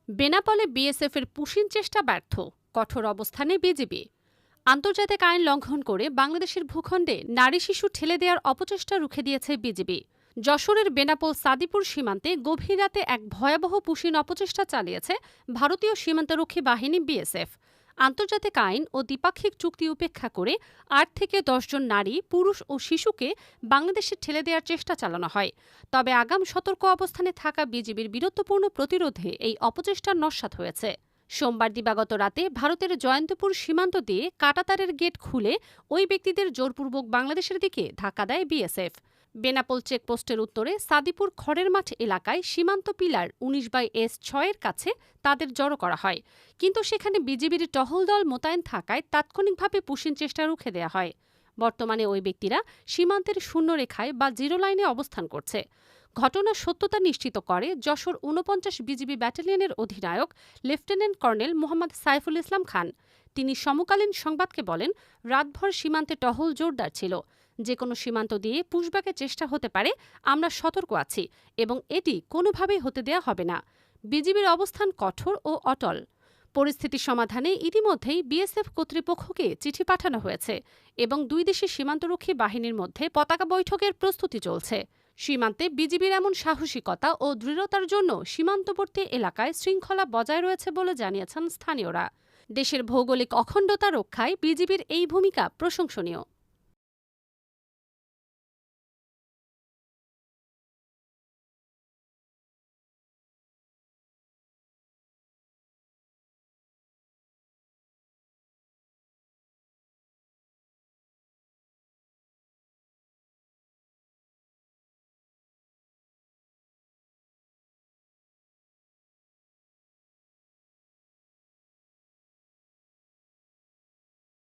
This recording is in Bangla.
বেনাপোলে বিএসএফের পুশিন চেষ্টা ব্যর্থ, কঠোর অবস্থানে বিজিবি। আন্তর্জাতিক আইন লঙ্ঘন করে বাংলাদেশের ভূখণ্ডে নারী শিশু ঠেলে দেওয়ার অপচেষ্টা রুখে দিয়েছে বিজিবি। যশোরের বেনাপোল সাদিপুর সীমান্তে গভীর রাতে এক ভয়াবহ পুশিন অপচেষ্টা চালিয়েছে ভারতীয় সীমান্তরক্ষী বাহিনী বিএসএফ। আন্তর্জাতিক আইন ও দ্বিপাক্ষিক চুক্তি উপেক্ষা করে ৮ থেকে ১০ জন নারী, পুরুষ ও শিশুকে বাংলাদেশে ঠেলে দেওয়ার চেষ্টা চালানো হয়। তবে আগাম সতর্ক অবস্থানে থাকা বিজিবির বীরত্বপূর্ণ প্রতিরোধে এই অপচেষ্টা নস্যাৎ হয়েছে। সোমবার দিবাগত রাতে ভারতের জয়ন্তপুর সীমান্ত দিয়ে কাঁটাতারের গেট খুলে ওই ব্যক্তিদের জোরপূর্বক বাংলাদেশের দিকে ধাক্কা দেয় বিএসএফ। বেনাপোল চেকপোস্টের উত্তরে সাদিপুর খড়ের মাঠ এলাকায় সীমান্ত পিলার ১৯/S6 কাছে তাদের জড়ো করা হয়, কিন্তু সেখানে বিজিবির টহল দল মোতায়েন থাকায় তাৎক্ষণিকভাবে পুশিন চেষ্টা রুখে দেওয়া হয়। বর্তমানে ওই ব্যক্তিরা সীমান্তের শূন্যরেখায় বা জিরো লাইনে অবস্থান করছে। ঘটনার সত্যতা নিশ্চিত করে যশোর ৪৯ বিজিবি ব্যাটালিয়নের অধিনায়ক লেফটেন্যান্ট কর্নেল মোহাম্মদ সাইফুল ইসলাম খান। তিনি সমকালীন সংবাদকে বলেন, রাতভর সীমান্তে টহল জোরদার ছিল। যে কোনো সীমান্ত দিয়ে পুশব্যাকের চেষ্টা হতে পারে, আমরা সতর্ক আছি এবং এটি কোনোভাবেই হতে দেয়া হবে না। বিজিবির অবস্থান কঠোর ও অটল। পরিস্থিতি সমাধানে ইতিমধ্যেই বিএসএফ কর্তৃপক্ষকে চিঠি পাঠানো হয়েছে এবং দুই দেশের সীমান্তরক্ষী বাহিনীর মধ্যে পতাকা বৈঠকের প্রস্তুতি চলছে। সীমান্তে বিজিবির এমন সাহসিকতা ও দৃঢ়তার জন্য সীমান্তবর্তী এলাকায় শৃঙ্খলা বজায় রয়েছে বলে জানিয়েছেন স্থানীয়রা। দেশের ভৌগোলিক অখণ্ডতা রক্ষায় বিজিবির এই ভূমিকা প্রশংসনীয়।